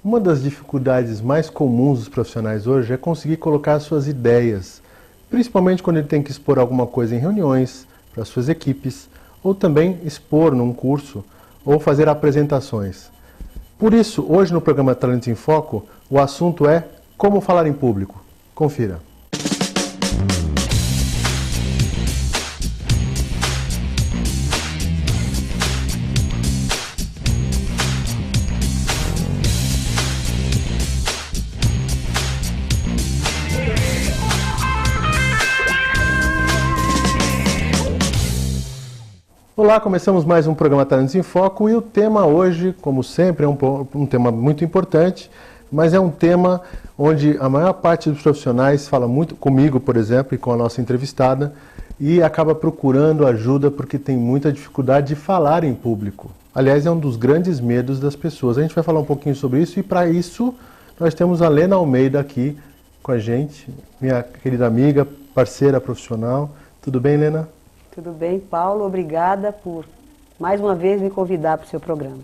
Uma das dificuldades mais comuns dos profissionais hoje é conseguir colocar suas ideias, principalmente quando ele tem que expor alguma coisa em reuniões, para suas equipes, ou também expor num curso, ou fazer apresentações. Por isso, hoje no programa Talentos em Foco, o assunto é como falar em público. Confira. Olá, começamos mais um programa Talentos em Foco e o tema hoje, como sempre, é um tema muito importante, mas é um tema onde a maior parte dos profissionais fala muito comigo, por exemplo, e com a nossa entrevistada, e acaba procurando ajuda porque tem muita dificuldade de falar em público. Aliás, é um dos grandes medos das pessoas. A gente vai falar um pouquinho sobre isso e para isso nós temos a Lena Almeida aqui com a gente, minha querida amiga, parceira profissional. Tudo bem, Lena? Tudo bem, Paulo. Obrigada por, mais uma vez, me convidar para o seu programa.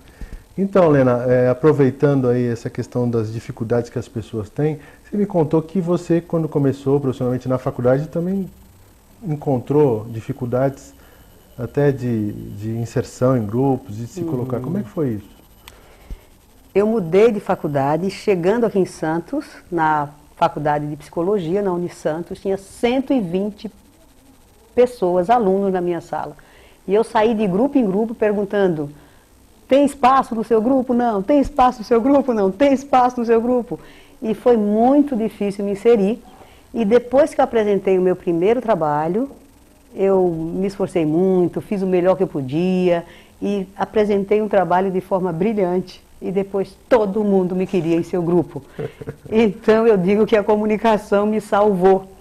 Então, Lena, aproveitando aí essa questão das dificuldades que as pessoas têm, você me contou que você, quando começou profissionalmente na faculdade, também encontrou dificuldades até de inserção em grupos, de se colocar. Como é que foi isso? Eu mudei de faculdade, chegando aqui em Santos, na faculdade de psicologia, na Unisantos, tinha 120 pessoas, alunos na minha sala. E eu saí de grupo em grupo perguntando: tem espaço no seu grupo? Não. Tem espaço no seu grupo? Não. Tem espaço no seu grupo? E foi muito difícil me inserir. E depois que eu apresentei o meu primeiro trabalho, eu me esforcei muito, fiz o melhor que eu podia e apresentei um trabalho de forma brilhante. E depois todo mundo me queria em seu grupo. Então eu digo que a comunicação me salvou.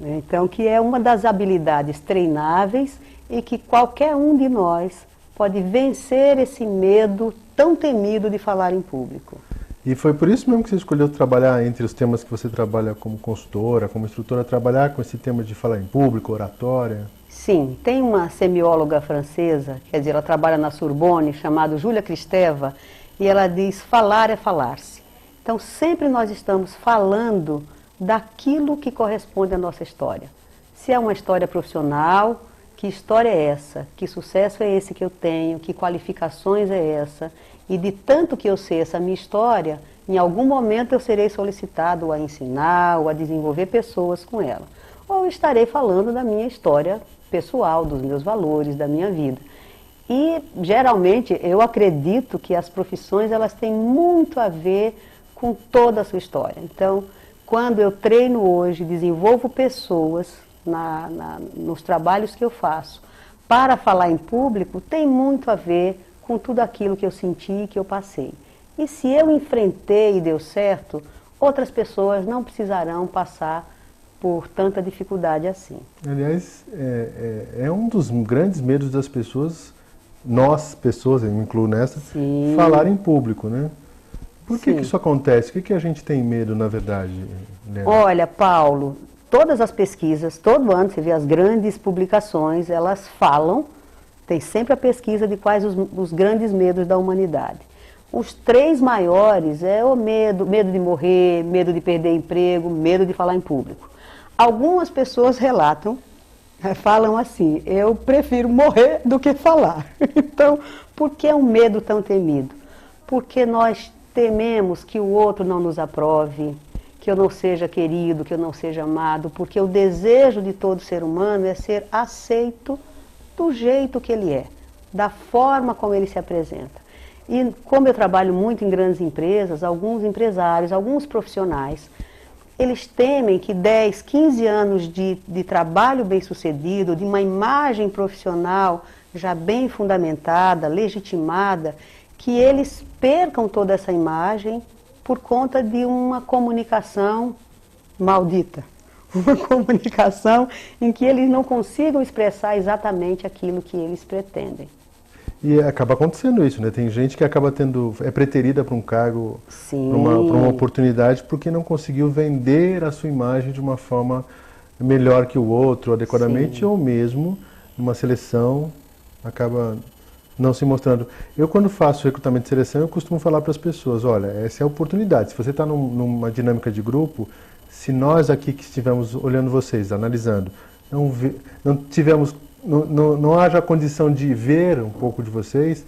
Então, que é uma das habilidades treináveis e que qualquer um de nós pode vencer esse medo tão temido de falar em público. E foi por isso mesmo que você escolheu trabalhar, entre os temas que você trabalha como consultora, como instrutora, trabalhar com esse tema de falar em público, oratória? Sim, tem uma semióloga francesa, quer dizer, ela trabalha na Sorbonne, chamada Júlia Kristeva, e ela diz: falar é falar-se. Então, sempre nós estamos falando daquilo que corresponde à nossa história. Se é uma história profissional, que história é essa? Que sucesso é esse que eu tenho? Que qualificações é essa? E de tanto que eu sei essa minha história, em algum momento eu serei solicitado a ensinar ou a desenvolver pessoas com ela. Ou estarei falando da minha história pessoal, dos meus valores, da minha vida. E, geralmente, eu acredito que as profissões elas têm muito a ver com toda a sua história. Então, quando eu treino hoje, desenvolvo pessoas nos trabalhos que eu faço para falar em público, tem muito a ver com tudo aquilo que eu senti e que eu passei. E se eu enfrentei e deu certo, outras pessoas não precisarão passar por tanta dificuldade assim. Aliás, é um dos grandes medos das pessoas, nós, pessoas, eu me incluo nessa, Sim. falar em público, né? Por que Sim. isso acontece? O que a gente tem medo, na verdade, Lena? Olha, Paulo, todas as pesquisas, todo ano você vê as grandes publicações, elas falam, tem sempre a pesquisa de quais os grandes medos da humanidade. Os 3 maiores é o medo de morrer, medo de perder emprego, medo de falar em público. Algumas pessoas relatam, falam assim: eu prefiro morrer do que falar. Então, por que é um medo tão temido? Porque nós tememos que o outro não nos aprove, que eu não seja querido, que eu não seja amado, porque o desejo de todo ser humano é ser aceito do jeito que ele é, da forma como ele se apresenta. E como eu trabalho muito em grandes empresas, alguns empresários, alguns profissionais, eles temem que 10, 15 anos de trabalho bem-sucedido, de uma imagem profissional já bem fundamentada, legitimada, que eles percam toda essa imagem por conta de uma comunicação maldita. Uma comunicação em que eles não consigam expressar exatamente aquilo que eles pretendem. E acaba acontecendo isso, né? Tem gente que acaba é preterida para um cargo, para uma oportunidade, porque não conseguiu vender a sua imagem de uma forma melhor que o outro, adequadamente, ou mesmo numa seleção acaba não se mostrando. Eu, quando faço recrutamento de seleção, eu costumo falar para as pessoas, olha, essa é a oportunidade. Se você está numa dinâmica de grupo, se nós aqui que estivemos olhando vocês, analisando, não haja a condição de ver um pouco de vocês,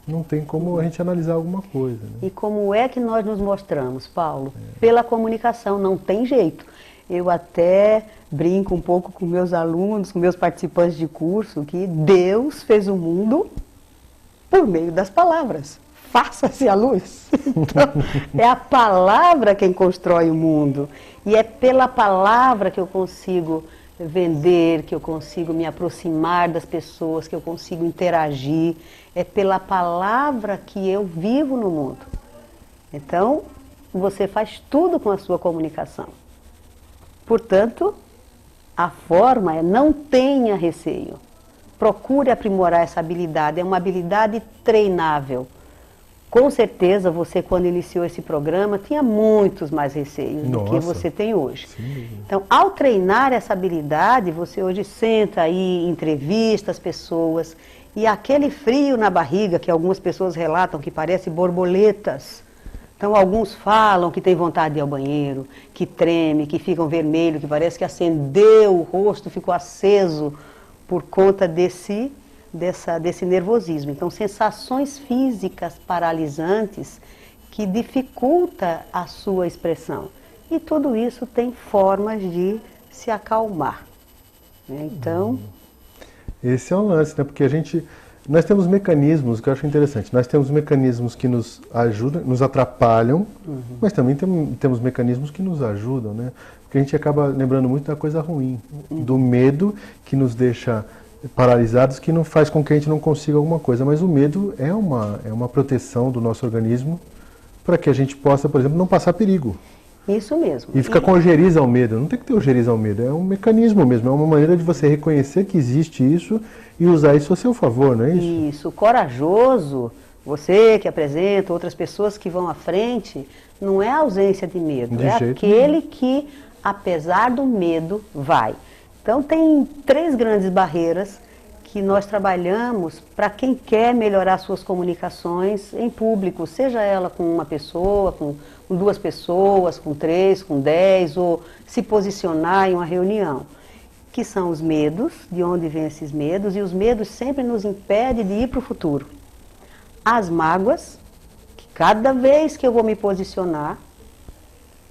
não tem como a gente analisar alguma coisa. Né? E como é que nós nos mostramos, Paulo? Pela comunicação, não tem jeito. Eu até brinco um pouco com meus alunos, com meus participantes de curso, que Deus fez o mundo por meio das palavras. Faça-se a luz. Então, é a palavra quem constrói o mundo. E é pela palavra que eu consigo vender, que eu consigo me aproximar das pessoas, que eu consigo interagir. É pela palavra que eu vivo no mundo. Então, você faz tudo com a sua comunicação. Portanto, a forma é não tenha receio. Procure aprimorar essa habilidade. É uma habilidade treinável. Com certeza, você, quando iniciou esse programa, tinha muitos mais receios do que você tem hoje. Sim. Então, ao treinar essa habilidade, você hoje senta aí, entrevista as pessoas, e aquele frio na barriga, que algumas pessoas relatam que parece borboletas. Então, alguns falam que tem vontade de ir ao banheiro, que treme, que ficam vermelho, que parece que acendeu o rosto, ficou aceso por conta desse nervosismo. Então, sensações físicas paralisantes que dificultam a sua expressão. E tudo isso tem formas de se acalmar. Né? Então... Esse é um lance, né? Porque nós temos mecanismos, que eu acho interessante, nós temos mecanismos que nos ajudam, nos atrapalham, mas também temos mecanismos que nos ajudam, né? Porque a gente acaba lembrando muito da coisa ruim, do medo que nos deixa paralisados, que não faz com que a gente não consiga alguma coisa. Mas o medo é uma proteção do nosso organismo para que a gente possa, por exemplo, não passar perigo. Isso mesmo. E ficar com ojeriza ao medo. Não tem que ter ojeriza ao medo. É um mecanismo mesmo. É uma maneira de você reconhecer que existe isso e usar isso a seu favor, não é isso? Isso. Corajoso, você que apresenta, outras pessoas que vão à frente, não é a ausência de medo. É aquele que, apesar do medo, vai. Então, tem 3 grandes barreiras que nós trabalhamos para quem quer melhorar suas comunicações em público, seja ela com uma pessoa, com 2 pessoas, com 3, com 10, ou se posicionar em uma reunião, que são os medos, de onde vêm esses medos, e os medos sempre nos impedem de ir para o futuro. As mágoas, que cada vez que eu vou me posicionar,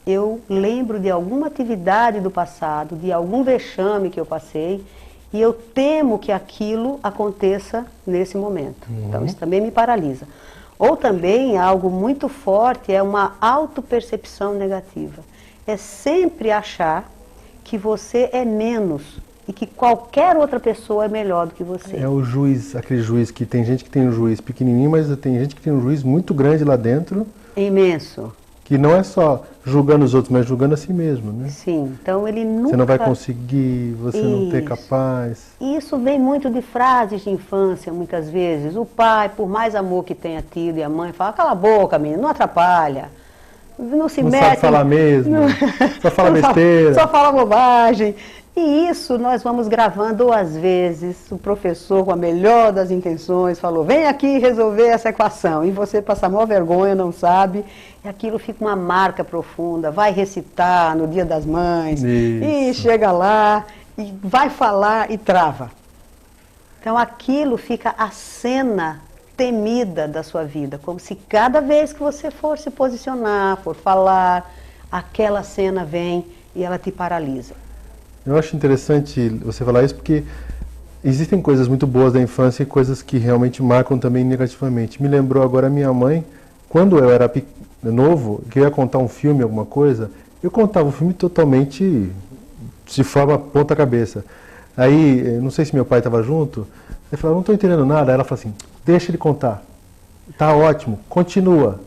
eu lembro de alguma atividade do passado, de algum vexame que eu passei, e eu temo que aquilo aconteça nesse momento. Então, isso também me paralisa. Ou também, algo muito forte, é uma autopercepção negativa. É sempre achar que você é menos e que qualquer outra pessoa é melhor do que você. É o juiz, aquele juiz que tem gente que tem um juiz pequenininho, mas tem gente que tem um juiz muito grande lá dentro. Imenso. Que não é só julgando os outros, mas julgando a si mesmo, né? Sim, então ele nunca... Você não vai conseguir, você não é capaz. E isso vem muito de frases de infância, muitas vezes. O pai, por mais amor que tenha tido, e a mãe fala, cala a boca, menina, não atrapalha. Não se mete... Não sabe falar mesmo, só fala besteira. Só fala bobagem. E isso nós vamos gravando, ou às vezes o professor, com a melhor das intenções, falou, vem aqui resolver essa equação. E você passa a maior vergonha, não sabe. E aquilo fica uma marca profunda. Vai recitar no Dia das Mães. Isso. E chega lá, e vai falar e trava. Então aquilo fica a cena temida da sua vida. Como se cada vez que você for se posicionar, for falar, aquela cena vem e ela te paralisa. Eu acho interessante você falar isso porque existem coisas muito boas da infância e coisas que realmente marcam também negativamente. Me lembrou agora a minha mãe, quando eu era novo, que eu ia contar um filme, alguma coisa, eu contava o filme totalmente de forma ponta cabeça. Aí, não sei se meu pai estava junto, ele falou, não estou entendendo nada. Aí ela falou assim, deixa ele contar, tá ótimo, continua.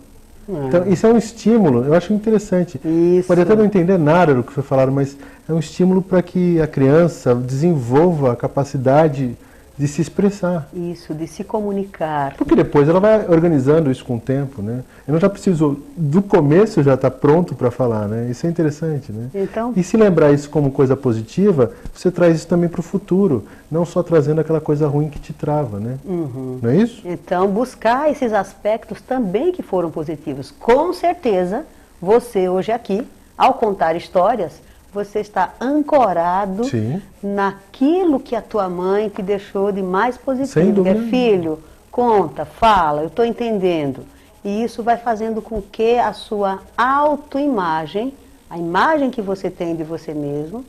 Então, isso é um estímulo, eu acho interessante. Isso. Pode até não entender nada do que foi falado, mas é um estímulo para que a criança desenvolva a capacidade de se expressar. Isso, de se comunicar. Porque depois ela vai organizando isso com o tempo, né? Eu não já preciso, do começo já estar pronto para falar, né? Isso é interessante, né? Então, e se lembrar isso como coisa positiva, você traz isso também para o futuro, não só trazendo aquela coisa ruim que te trava, né? Não é isso? então, buscar esses aspectos também que foram positivos. Com certeza, você hoje aqui, ao contar histórias, você está ancorado Sim. naquilo que a tua mãe te deixou de mais Sem positivo. Que dúvida. é, filho, conta, fala, eu estou entendendo. E isso vai fazendo com que a sua autoimagem, a imagem que você tem de você mesmo,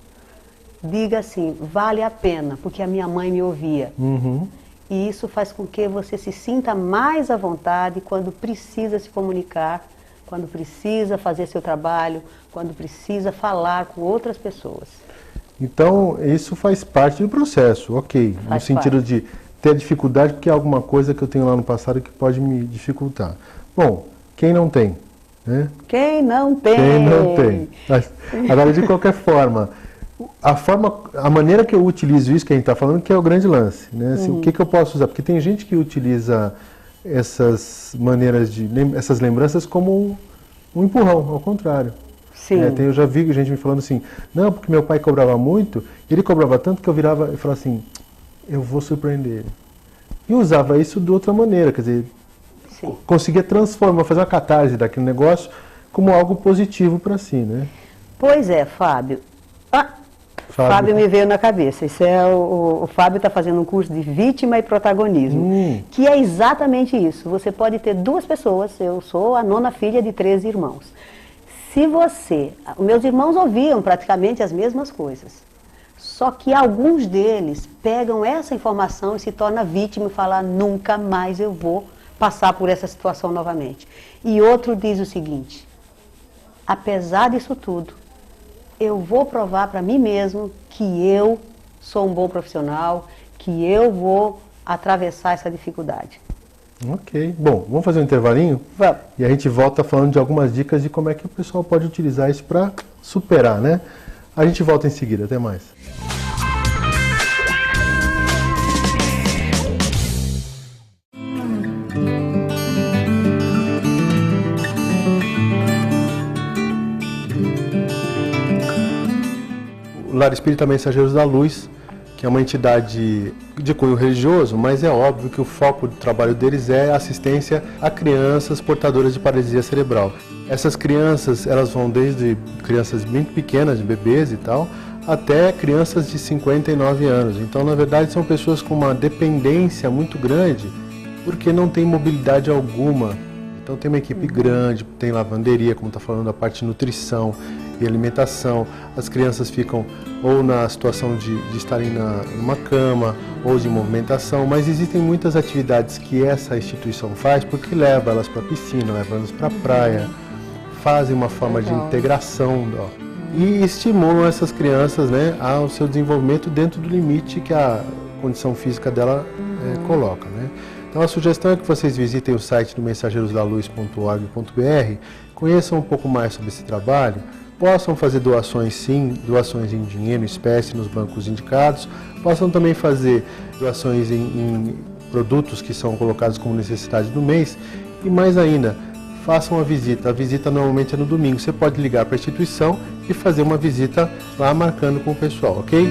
diga assim, vale a pena, porque a minha mãe me ouvia. E isso faz com que você se sinta mais à vontade quando precisa se comunicar, quando precisa fazer seu trabalho, quando precisa falar com outras pessoas. Então, isso faz parte do processo, ok. No Faz sentido parte. de ter dificuldade porque é alguma coisa que eu tenho lá no passado que pode me dificultar. Bom, quem não tem? Né? Quem não tem? Quem não tem? Mas, agora, de qualquer forma, a maneira que eu utilizo isso que a gente está falando, que é o grande lance. Né? Assim, o que eu posso usar? Porque tem gente que utiliza essas maneiras essas lembranças como um empurrão, ao contrário. Sim. Eu já vi gente me falando assim, não, porque meu pai cobrava muito, ele cobrava tanto que eu virava e falava assim, eu vou surpreender ele. E usava isso de outra maneira, quer dizer, Sim. conseguia transformar, fazer uma catarse daquele negócio como algo positivo para si, né? Pois é, Fábio. Fábio me veio na cabeça. Isso é o Fábio está fazendo um curso de vítima e protagonismo, que é exatamente isso. Você pode ter duas pessoas, eu sou a nona filha de 13 irmãos. Meus irmãos ouviam praticamente as mesmas coisas. Só que alguns deles pegam essa informação e se tornam vítima e falam, nunca mais eu vou passar por essa situação novamente. E outro diz o seguinte, apesar disso tudo, eu vou provar para mim mesmo que eu sou um bom profissional, que eu vou atravessar essa dificuldade. Ok. Bom, vamos fazer um intervalinho? Vamos. E a gente volta falando de algumas dicas de como é que o pessoal pode utilizar isso para superar, né? A gente volta em seguida. Até mais. O Lar Espírita Mensageiros da Luz, que é uma entidade de cunho religioso, mas é óbvio que o foco do trabalho deles é a assistência a crianças portadoras de paralisia cerebral. Essas crianças, elas vão desde crianças bem pequenas, bebês e tal, até crianças de 59 anos. Então, na verdade, são pessoas com uma dependência muito grande, porque não tem mobilidade alguma. Então, tem uma equipe grande, tem lavanderia, como está falando, a parte de nutrição e alimentação. As crianças ficam ou na situação de estarem numa cama ou de movimentação, mas existem muitas atividades que essa instituição faz porque leva elas para a piscina, leva elas para a praia, fazem uma forma de integração e estimulam essas crianças, né, ao seu desenvolvimento dentro do limite que a condição física dela coloca, né? Então a sugestão é que vocês visitem o site do mensageirosdaluz.org.br, conheçam um pouco mais sobre esse trabalho, possam fazer doações sim, doações em dinheiro, espécie nos bancos indicados, possam também fazer doações em produtos que são colocados como necessidade do mês e mais ainda, façam a visita normalmente é no domingo, você pode ligar para a instituição e fazer uma visita lá marcando com o pessoal, ok?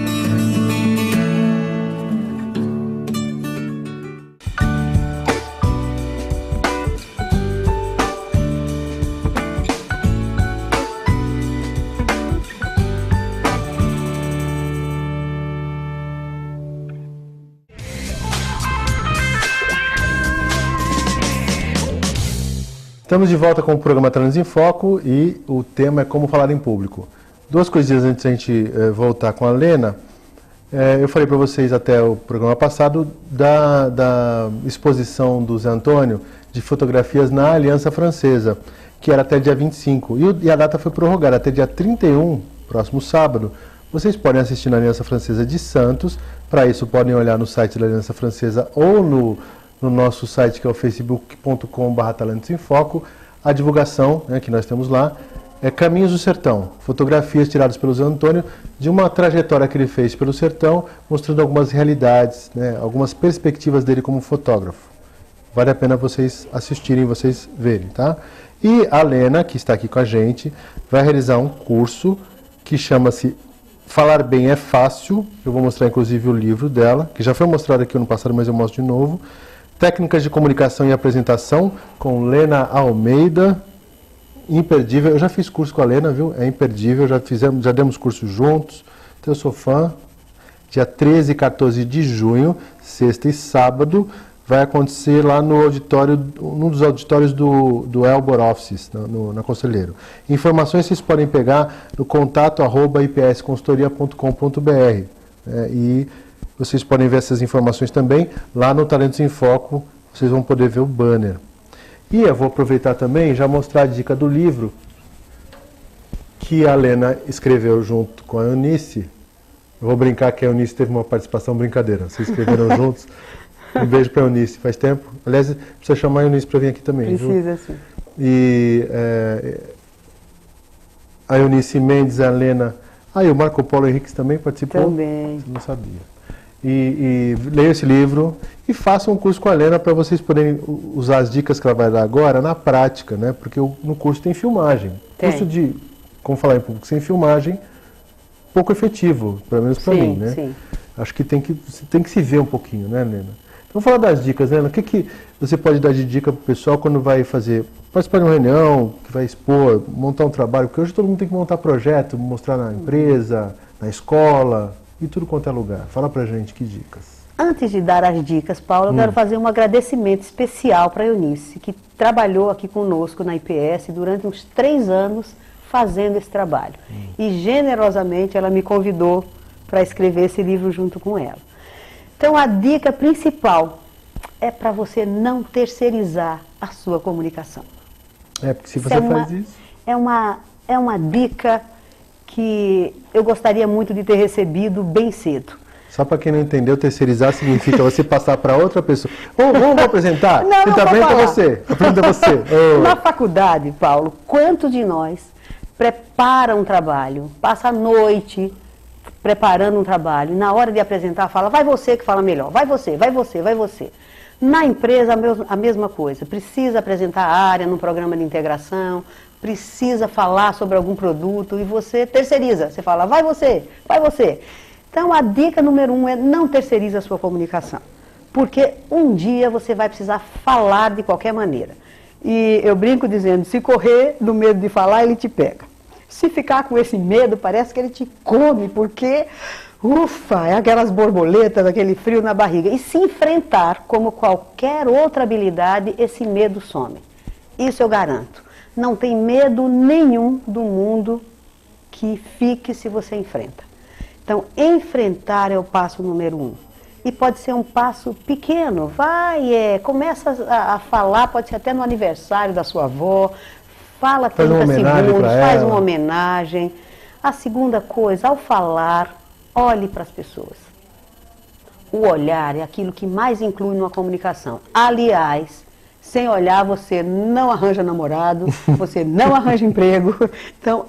Estamos de volta com o programa Trans em Foco e o tema é como falar em público. Duas coisinhas antes da gente voltar com a Lena. Eu falei para vocês até o programa passado da exposição do Zé Antônio de fotografias na Aliança Francesa, que era até dia 25. E a data foi prorrogada até dia 31, próximo sábado. Vocês podem assistir na Aliança Francesa de Santos. Para isso, podem olhar no site da Aliança Francesa ou no nosso site, que é o facebook.com/talentos em foco, a divulgação, né, que nós temos lá. é Caminhos do Sertão, fotografias tiradas pelo Zé Antônio de uma trajetória que ele fez pelo sertão, mostrando algumas realidades, né, algumas perspectivas dele como fotógrafo. Vale a pena vocês assistirem, vocês verem, tá? E a Lena, que está aqui com a gente, vai realizar um curso que chama-se Falar Bem é Fácil. Eu vou mostrar inclusive o livro dela, que já foi mostrado aqui no passado, mas eu mostro de novo. Técnicas de Comunicação e Apresentação, com Lena Almeida. Imperdível. Eu já fiz curso com a Lena, viu? É imperdível, já demos curso juntos. Então eu sou fã. Dia 13 e 14 de junho, sexta e sábado, vai acontecer lá no auditório, num dos auditórios do Elbor Offices, na Conselheiro. Informações vocês podem pegar no contato@ipsconsultoria.com.br. E vocês podem ver essas informações também lá no Talentos em Foco, vocês vão poder ver o banner. E eu vou aproveitar também e já mostrar a dica do livro que a Lena escreveu junto com a Eunice. Eu vou brincar que a Eunice teve uma participação brincadeira. Vocês escreveram juntos. Um beijo para a Eunice, faz tempo. Aliás, precisa chamar a Eunice para vir aqui também. Precisa, sim. E a Eunice Mendes, a Lena... e o Marco Polo Henriques também participou? Também. Você não sabia. E leiam esse livro e façam um curso com a Lena para vocês poderem usar as dicas que ela vai dar agora na prática, né? Porque no curso tem filmagem. Tem. Curso de, como falar em público, sem filmagem, pouco efetivo, pelo menos para mim, né? Sim. Acho que tem que se ver um pouquinho, né, Lena? Então, vamos falar das dicas, Lena. O que você pode dar de dica para o pessoal quando vai participar de uma reunião, que vai expor, montar um trabalho? Porque hoje todo mundo tem que montar projeto, mostrar na empresa, na escola, e tudo quanto é lugar. Fala pra gente que dicas. Antes de dar as dicas, Paulo, eu quero fazer um agradecimento especial para a Eunice, que trabalhou aqui conosco na IPS durante uns 3 anos fazendo esse trabalho. E generosamente ela me convidou para escrever esse livro junto com ela. Então a dica principal é para você não terceirizar a sua comunicação. Porque se você faz isso... É uma dica que eu gostaria muito de ter recebido bem cedo. Só para quem não entendeu, terceirizar significa você passar para outra pessoa. Vamos apresentar? Não, então, apresenta você. Apresenta você. Na faculdade, Paulo, quantos de nós prepara um trabalho, passa a noite preparando um trabalho, e na hora de apresentar fala, vai você que fala melhor, vai você, vai você, vai você. Na empresa, a mesma coisa. Precisa apresentar a área no programa de integração, precisa falar sobre algum produto e você terceiriza. Você fala, vai você, vai você. Então, a dica número 1 é não terceirize a sua comunicação. Porque um dia você vai precisar falar de qualquer maneira. E eu brinco dizendo, se correr do medo de falar, ele te pega. Se ficar com esse medo, parece que ele te come, porque... Ufa, é aquelas borboletas, aquele frio na barriga. E se enfrentar, como qualquer outra habilidade, esse medo some. Isso eu garanto. Não tem medo nenhum do mundo que fique se você enfrenta. Então, enfrentar é o passo número 1. E pode ser um passo pequeno. Começa a falar, pode ser até no aniversário da sua avó. Fala 30 segundos, faz uma homenagem. A segunda coisa, ao falar... Olhe para as pessoas. O olhar é aquilo que mais inclui numa comunicação. Aliás, sem olhar você não arranja namorado, você não arranja emprego. Então,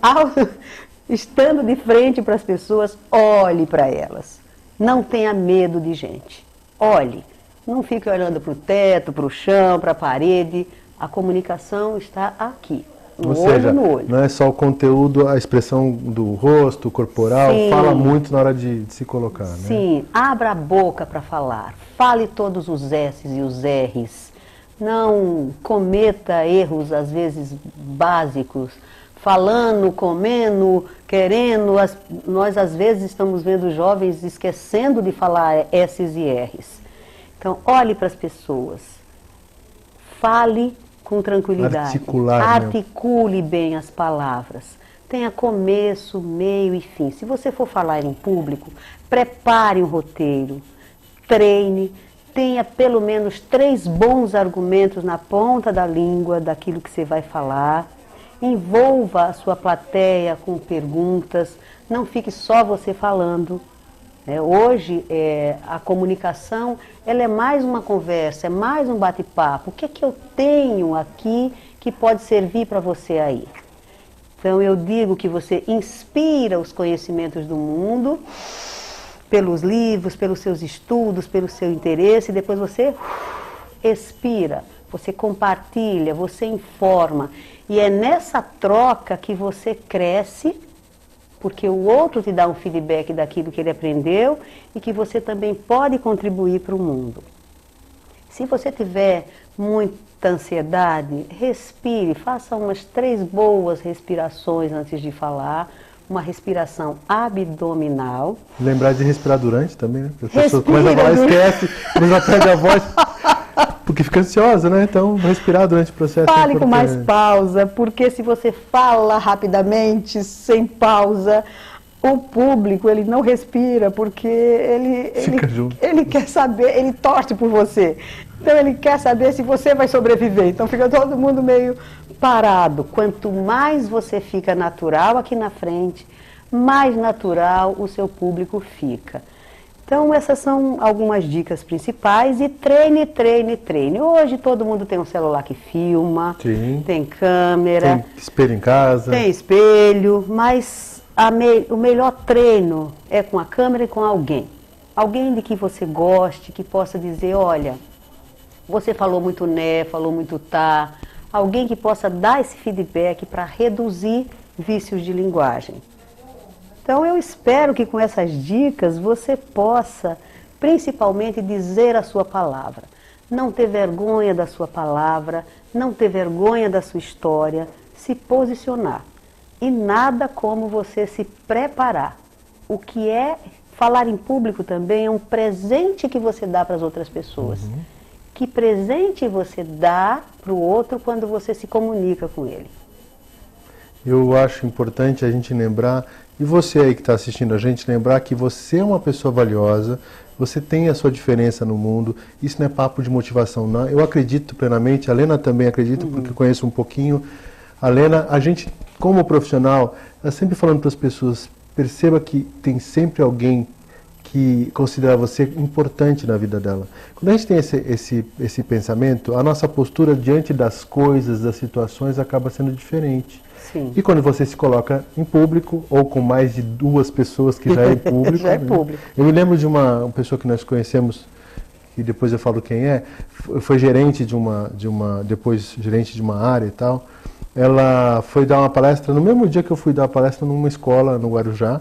estando de frente para as pessoas, olhe para elas. Não tenha medo de gente. Olhe. Não fique olhando para o teto, para o chão, para a parede. A comunicação está aqui. Ou seja, não é só o conteúdo, a expressão do rosto, corporal, sim, fala muito na hora de se colocar, né? Sim, abra a boca para falar, fale todos os S's e os R's, não cometa erros, às vezes, básicos, falando, comendo, querendo, nós às vezes estamos vendo jovens esquecendo de falar S's e R's. Então, olhe para as pessoas, fale com tranquilidade, articule bem as palavras, tenha começo, meio e fim. Se você for falar em público, prepare um roteiro, treine, tenha pelo menos 3 bons argumentos na ponta da língua daquilo que você vai falar, envolva a sua plateia com perguntas, não fique só você falando. Hoje, a comunicação, ela é mais uma conversa, é mais um bate-papo. O que é que eu tenho aqui que pode servir para você aí? Então eu digo que você inspira os conhecimentos do mundo pelos livros, pelos seus estudos, pelo seu interesse, e depois você expira, você compartilha, você informa. E é nessa troca que você cresce, porque o outro te dá um feedback daquilo que ele aprendeu e que você também pode contribuir para o mundo. Se você tiver muita ansiedade, respire, faça umas 3 boas respirações antes de falar, uma respiração abdominal. Lembrar de respirar durante também, né? As pessoas começam a falar, esquece, mas ela perde a voz, porque fica ansiosa, né? Então, respirar durante o processo. Fale com mais pausa, porque se você fala rapidamente, sem pausa, o público, ele não respira, porque ele quer saber, ele torce por você. Então, ele quer saber se você vai sobreviver. Então, fica todo mundo meio parado. Quanto mais você fica natural aqui na frente, mais natural o seu público fica. Então, essas são algumas dicas principais. E treine, treine, treine. Hoje todo mundo tem um celular que filma, sim, tem câmera. Tem espelho em casa. Tem espelho, mas o melhor treino é com a câmera e com alguém. Alguém de que você goste, que possa dizer, olha, você falou muito né, falou muito tá. Alguém que possa dar esse feedback para reduzir vícios de linguagem. Então eu espero que com essas dicas você possa principalmente dizer a sua palavra. Não ter vergonha da sua palavra, não ter vergonha da sua história, se posicionar. E nada como você se preparar. O que é falar em público também é um presente que você dá para as outras pessoas. Uhum. Que presente você dá para o outro quando você se comunica com ele? Eu acho importante a gente lembrar, e você aí que está assistindo a gente, lembrar que você é uma pessoa valiosa, você tem a sua diferença no mundo, isso não é papo de motivação, não. Eu acredito plenamente, a Lena também acredita, porque conheço um pouquinho. A Lena, a gente, como profissional, está sempre falando para as pessoas, perceba que tem sempre alguém que considera você importante na vida dela. Quando a gente tem esse pensamento, a nossa postura diante das coisas, das situações, acaba sendo diferente. Sim. E quando você se coloca em público, ou com mais de 2 pessoas que já é em público... já é público. Eu me lembro de uma pessoa que nós conhecemos, que depois eu falo quem é, foi gerente depois gerente de uma área e tal. Ela foi dar uma palestra, no mesmo dia que eu fui dar a palestra numa escola no Guarujá,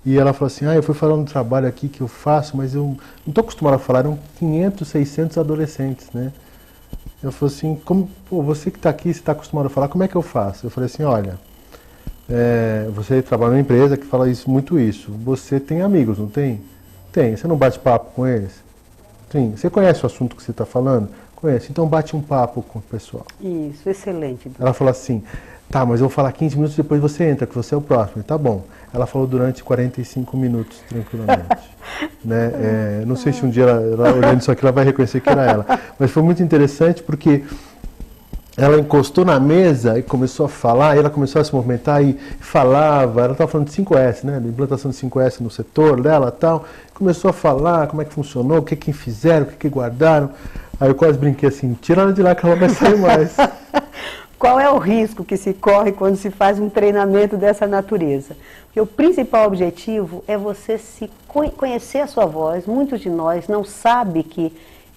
e ela falou assim, eu fui falar um trabalho aqui que eu faço, mas eu não estou acostumado a falar, eram 500, 600 adolescentes, né? Eu falei assim, você que está aqui, você está acostumado a falar, como é que eu faço? Eu falei assim, olha, você trabalha numa empresa que fala muito isso, você tem amigos, não tem? Tem, você não bate papo com eles? Tem. Você conhece o assunto que você está falando? Conhece, então bate um papo com o pessoal. Isso, excelente. Ela falou assim, tá, mas eu vou falar 15 minutos, depois você entra, que você é o próximo. Tá bom. Ela falou durante 45 minutos, tranquilamente. Né? Não sei se um dia, ela olhando isso aqui, ela vai reconhecer que era ela. Mas foi muito interessante porque ela encostou na mesa e começou a falar, e ela começou a se movimentar e falava, ela estava falando de 5S, né? Da implantação de 5S no setor dela e tal. Começou a falar como é que funcionou, o que fizeram, o que guardaram. Aí eu quase brinquei assim, tira ela de lá que ela vai sair mais. Qual é o risco que se corre quando se faz um treinamento dessa natureza? Porque o principal objetivo é você se conhecer a sua voz. Muitos de nós não sabem que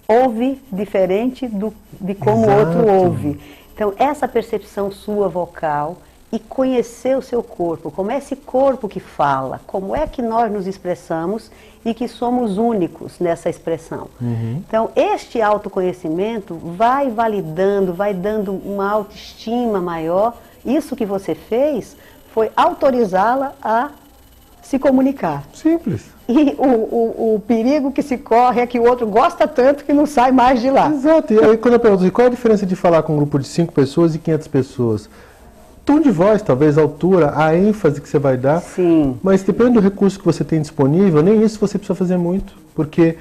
ouve diferente de como o outro ouve. Então, essa percepção sua vocal e conhecer o seu corpo, como é esse corpo que fala, como é que nós nos expressamos e que somos únicos nessa expressão. Uhum. Então, este autoconhecimento vai validando, vai dando uma autoestima maior. Isso que você fez foi autorizá-la a se comunicar. Simples. E o perigo que se corre é que o outro gosta tanto que não sai mais de lá. Exato. E aí, quando eu pergunto, qual é a diferença de falar com um grupo de 5 pessoas e 500 pessoas? Tom de voz, talvez, a altura, a ênfase que você vai dar. Sim. Mas dependendo do recurso que você tem disponível, nem isso você precisa fazer muito. Porque,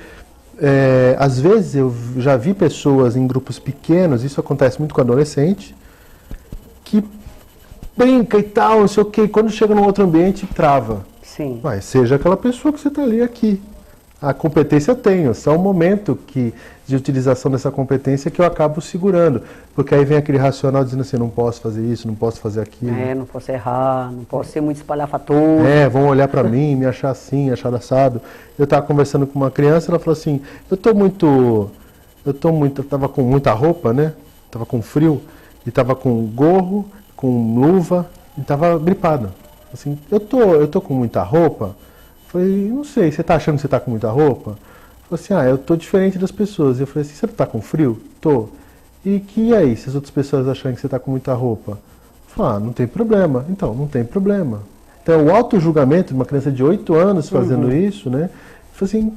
às vezes, eu já vi pessoas em grupos pequenos, isso acontece muito com adolescente, que brinca e tal, não sei o quê, e quando chega num outro ambiente, trava. Sim. Seja aquela pessoa que você está ali aqui. a competência eu tenho, só um momento de utilização dessa competência que eu acabo segurando. Porque aí vem aquele racional dizendo assim, não posso fazer isso, não posso fazer aquilo. Não posso errar, não posso ser muito espalhafatoso. Vão olhar para mim, me achar assim, achar assado. Eu estava conversando com uma criança, ela falou assim, eu tava com muita roupa, né? Tava com frio, e tava com gorro, com luva, e tava gripada. Assim, eu tô com muita roupa? Falei, não sei, você tá achando que você tá com muita roupa? Falei assim, eu tô diferente das pessoas. Eu falei assim, você tá com frio? Tô. E aí, se as outras pessoas acharem que você tá com muita roupa? Falei, não tem problema. Então, não tem problema. Então, o auto-julgamento de uma criança de 8 anos fazendo isso, né? Falei assim,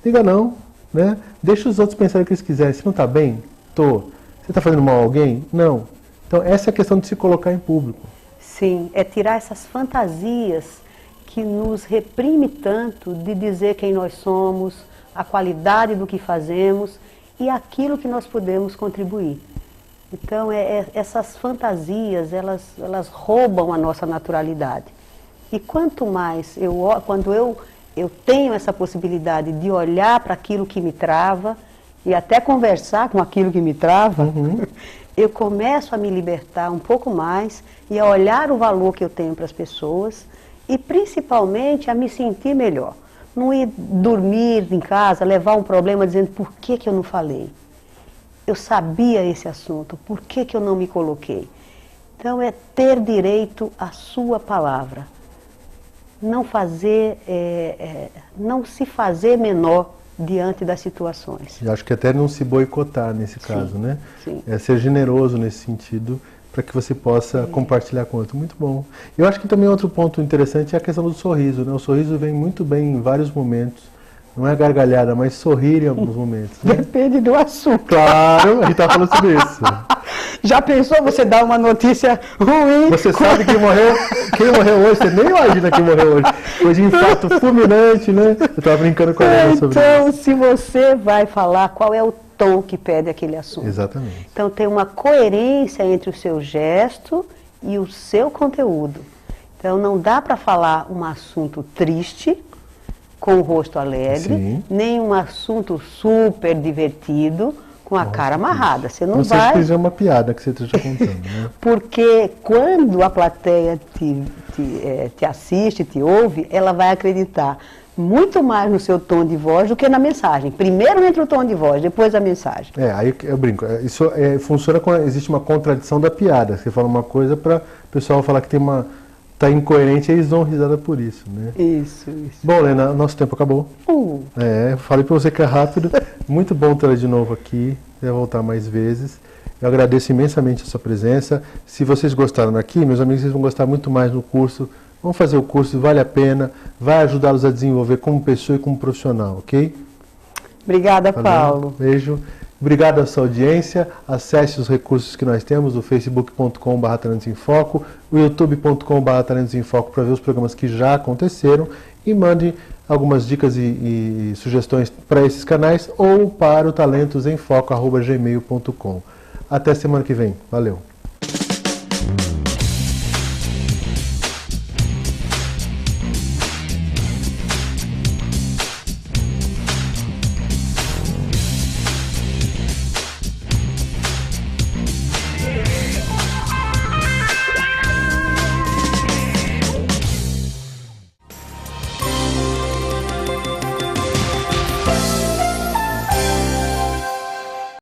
liga não, né? Deixa os outros pensarem o que eles quiserem. Você não tá bem? Tô. Você tá fazendo mal a alguém? Não. Então, essa é a questão de se colocar em público. Sim, é tirar essas fantasias que nos reprime tanto de dizer quem nós somos, a qualidade do que fazemos e aquilo que nós podemos contribuir. Então, essas fantasias, elas roubam a nossa naturalidade. E quanto mais quando eu tenho essa possibilidade de olhar para aquilo que me trava e até conversar com aquilo que me trava, eu começo a me libertar um pouco mais e a olhar o valor que eu tenho para as pessoas e principalmente a me sentir melhor. Não ir dormir em casa, levar um problema dizendo por que eu não falei. Eu sabia esse assunto, por que eu não me coloquei? Então é ter direito à sua palavra. Não se fazer menor diante das situações. Eu acho que até não se boicotar nesse caso, né? Sim. É ser generoso nesse sentido, para que você possa compartilhar com outro. Muito bom. Eu acho que também outro ponto interessante é a questão do sorriso, né? O sorriso vem muito bem em vários momentos. Não é gargalhada, mas sorrir em alguns momentos. Né? Depende do assunto. Claro, a gente está falando sobre isso. Já pensou você dar uma notícia ruim? Você sabe quem morreu hoje, você nem imagina quem morreu hoje. Foi de infarto fulminante, né? Eu estava brincando com a Ana sobre isso. Então, se você vai falar, qual é o tom que pede aquele assunto? Exatamente. Então, tem uma coerência entre o seu gesto e o seu conteúdo. Então, não dá para falar um assunto triste, com o rosto alegre, Sim. nem um assunto super divertido, com a cara amarrada. Você não vai... vai... Não sei se é uma piada que você esteja contando, né? Porque quando a plateia te assiste, te ouve, ela vai acreditar muito mais no seu tom de voz do que na mensagem. Primeiro entra o tom de voz, depois a mensagem. Aí eu brinco. Isso funciona quando existe uma contradição da piada. Você fala uma coisa para o pessoal falar que tá incoerente e eles dão risada por isso, né? Isso. Bom, Lena, nosso tempo acabou. Falei para você que é rápido. Muito bom tê-la de novo aqui. Vai voltar mais vezes. Eu agradeço imensamente a sua presença. Se vocês gostaram daqui, meus amigos, vocês vão gostar muito mais no curso. Vamos fazer o curso, vale a pena. Vai ajudá-los a desenvolver como pessoa e como profissional, ok? Obrigada, Paulo. Beijo. Obrigado à sua audiência. Acesse os recursos que nós temos, o facebook.com/Talentos em Foco, o youtube.com/Talentos em Foco para ver os programas que já aconteceram e mande algumas dicas e sugestões para esses canais ou para o talentosemfoco@gmail.com. Até semana que vem. Valeu.